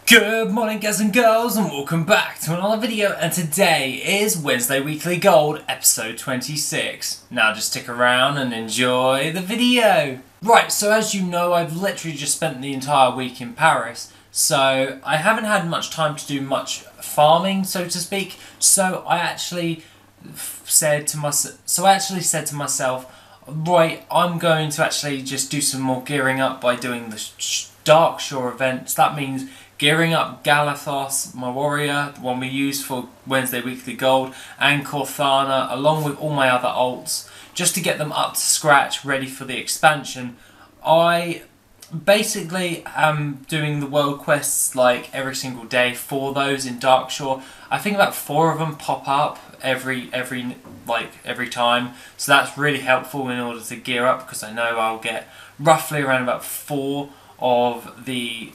Good morning guys and girls, and welcome back to another video, and today is Wednesday Weekly Gold episode 26. Now just stick around and enjoy the video. Right, so as you know, I've literally just spent the entire week in Paris, so I haven't had much time to do much farming, so to speak. So I actually said to myself, right, I'm going to actually just do some more gearing up by doing the Dark Shore events. That means gearing up Galathos, my warrior, the one we use for Wednesday Weekly Gold, and Corthana, along with all my other alts, just to get them up to scratch, ready for the expansion. I basically am doing the world quests like every single day for those in Darkshore. I think about 4 of them pop up every time, so that's really helpful in order to gear up, because I know I'll get roughly around about 4 of the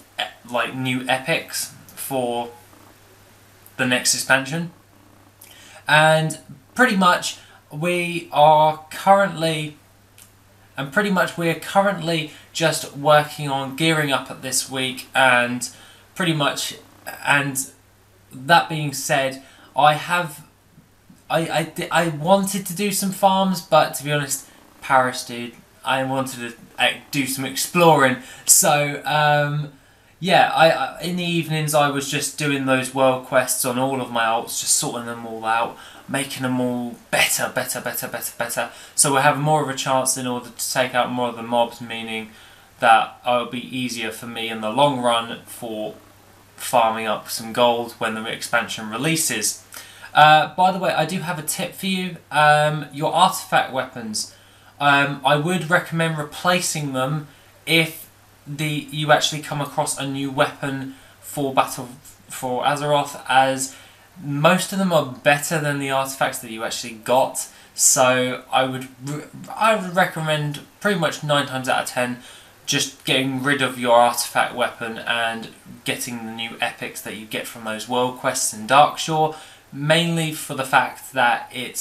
new epics for the next expansion. And pretty much we are currently just working on gearing up at this week, and that being said, I wanted to do some farms, but to be honest, Paris, dude, I wanted to do some exploring. So yeah, in the evenings I was just doing those world quests on all of my alts, just sorting them all out, making them all better. So we'll have more of a chance in order to take out more of the mobs, meaning that it'll be easier for me in the long run for farming up some gold when the expansion releases. By the way, I do have a tip for you. Your artifact weapons, I would recommend replacing them if you actually come across a new weapon for Battle for Azeroth, as most of them are better than the artifacts that you actually got. So I would recommend pretty much 9 times out of 10 just getting rid of your artifact weapon and getting the new epics that you get from those world quests in Darkshore, mainly for the fact that they're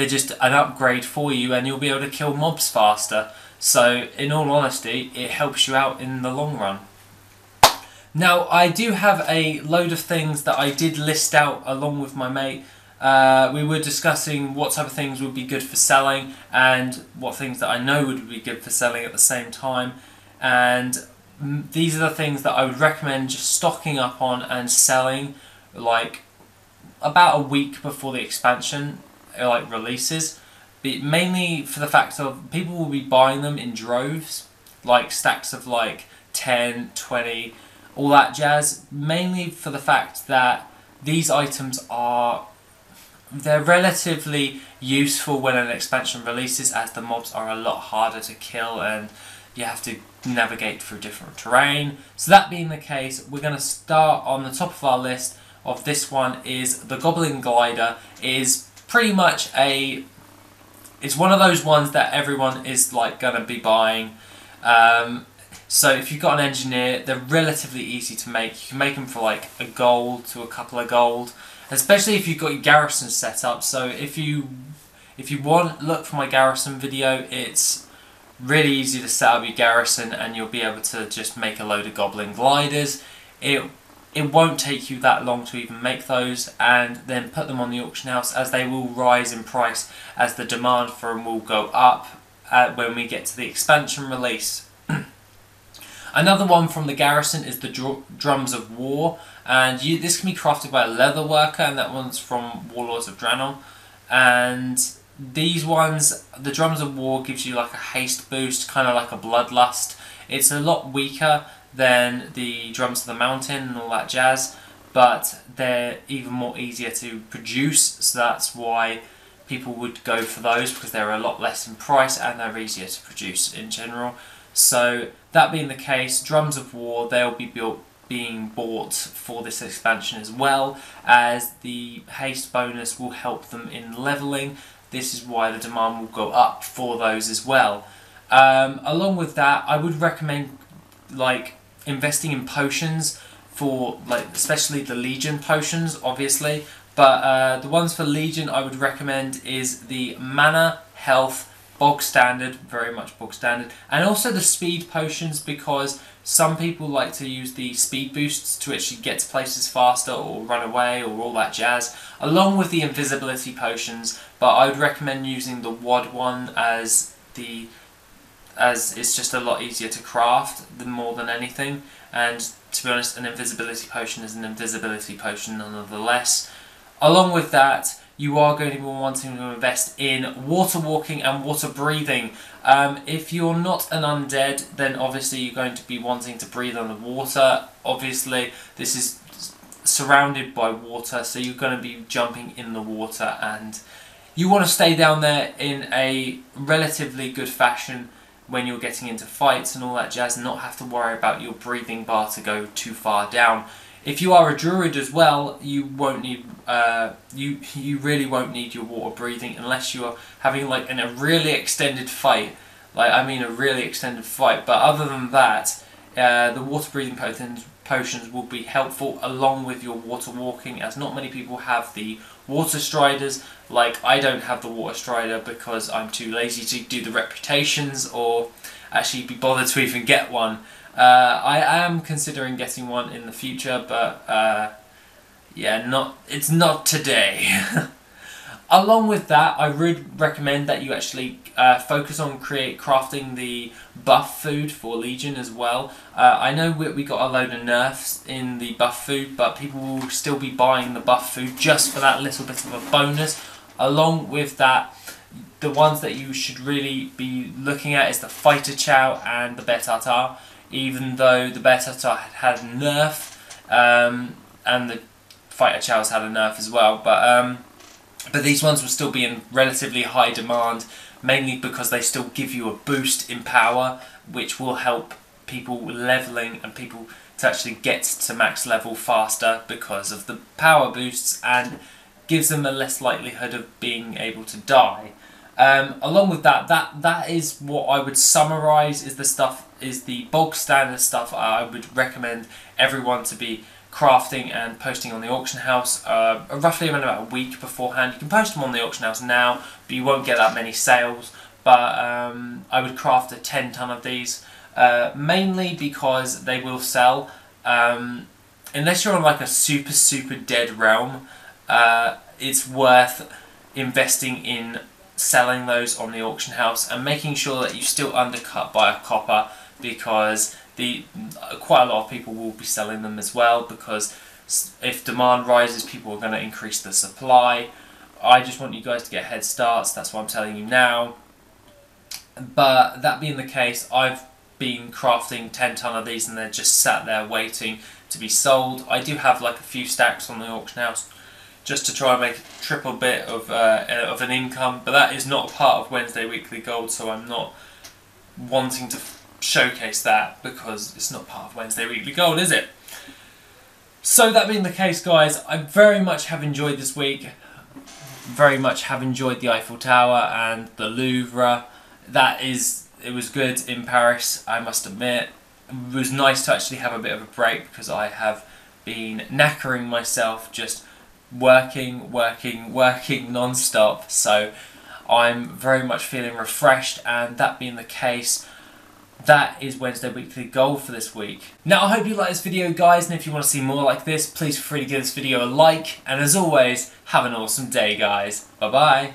just an upgrade for you, and you'll be able to kill mobs faster. So in all honesty, it helps you out in the long run. Now, I do have a load of things that I did list out along with my mate. We were discussing what type of things would be good for selling and what things that I know would be good for selling at the same time. And these are the things that I would recommend just stocking up on and selling like about a week before the expansion releases. But mainly for the fact of people will be buying them in droves, like stacks of 10, 20, all that jazz, mainly for the fact that these items they're relatively useful when an expansion releases, as the mobs are a lot harder to kill and you have to navigate through different terrain. So that being the case, we're going to start on the top of our list of this one is the Goblin Glider. Is pretty much it's one of those ones that everyone is going to be buying. So if you've got an engineer, they're relatively easy to make. You can make them for a gold to a couple of gold, especially if you've got your garrison set up. So if you look for my garrison video, it's really easy to set up your garrison and you'll be able to just make a load of Goblin Gliders. It won't take you that long to even make those, and then put them on the auction house, as they will rise in price as the demand for them will go up when we get to the expansion release. Another one from the garrison is the Drums of War, and this can be crafted by a leather worker, and that one's from Warlords of Draenor. And these ones, the Drums of War gives you a haste boost, kind of like a Bloodlust. It's a lot weaker than the Drums of the Mountain and all that jazz, but they're even more easier to produce, so that's why people would go for those, because they're a lot less in price and they're easier to produce in general. So that being the case, Drums of War, they'll be being bought for this expansion, as well as the haste bonus will help them in leveling. This is why the demand will go up for those as well. Along with that, I would recommend investing in potions for especially the Legion potions, obviously, but the ones for Legion I would recommend is the Mana, Health, bog standard, very much bog standard. And also the speed potions, because some people like to use the speed boosts to actually get to places faster or run away or all that jazz, along with the invisibility potions. But I would recommend using the WoD one as it's just a lot easier to craft more than anything. And to be honest, an invisibility potion is an invisibility potion nonetheless. Along with that, you are going to be wanting to invest in water walking and water breathing. If you're not an undead, then obviously you're going to be wanting to breathe underwater. Obviously, this is surrounded by water, so you're going to be jumping in the water, and you want to stay down there in a relatively good fashion when you're getting into fights and all that jazz, and not have to worry about your breathing bar to go too far down. If you are a druid as well, you won't need you really won't need your water breathing unless you're having like a really extended fight. Like, I mean a really extended fight. But other than that, the water breathing potions will be helpful along with your water walking, as not many people have the water striders. Like, I don't have the water strider because I'm too lazy to do the reputations or actually be bothered to even get one. I am considering getting one in the future, but yeah, it's not today. Along with that, I would recommend that you actually focus on crafting the buff food for Legion as well. I know we got a load of nerfs in the buff food, but people will still be buying the buff food just for that little bit of a bonus. Along with that, the ones that you should really be looking at is the Fighter Chow and the Bear Tartar. Even though the Bear Tartar had a nerf, and the Fighter Chows had a nerf as well, but these ones will still be in relatively high demand, mainly because they still give you a boost in power, which will help people leveling and people to actually get to max level faster because of the power boosts, and gives them a less likelihood of being able to die. Along with that is what I would summarise is the bog standard stuff I would recommend everyone to be crafting and posting on the auction house roughly around about a week beforehand. You can post them on the auction house now, but you won't get that many sales. But I would craft a 10 ton of these, mainly because they will sell. Unless you're on like a super dead realm, it's worth investing in selling those on the auction house and making sure that you still undercut by a copper, because quite a lot of people will be selling them as well, because if demand rises, people are going to increase the supply. I just want you guys to get head starts, that's what I'm telling you now. But that being the case, I've been crafting 10 ton of these and they're just sat there waiting to be sold. I do have like a few stacks on the auction house just to try and make a triple bit of an income, but that is not a part of Wednesday Weekly Gold, so I'm not wanting to showcase that because it's not part of Wednesday Weekly Gold, is it? So that being the case, guys, I very much have enjoyed this week. Very much have enjoyed the Eiffel Tower and the Louvre. It was good in Paris, I must admit. It was nice to actually have a bit of a break because I have been knackering myself just working non-stop, so I'm very much feeling refreshed, and that being the case, that is Wednesday Weekly Gold for this week. Now, I hope you like this video, guys, and if you want to see more like this, please feel free to give this video a like, and as always, have an awesome day, guys. Bye bye.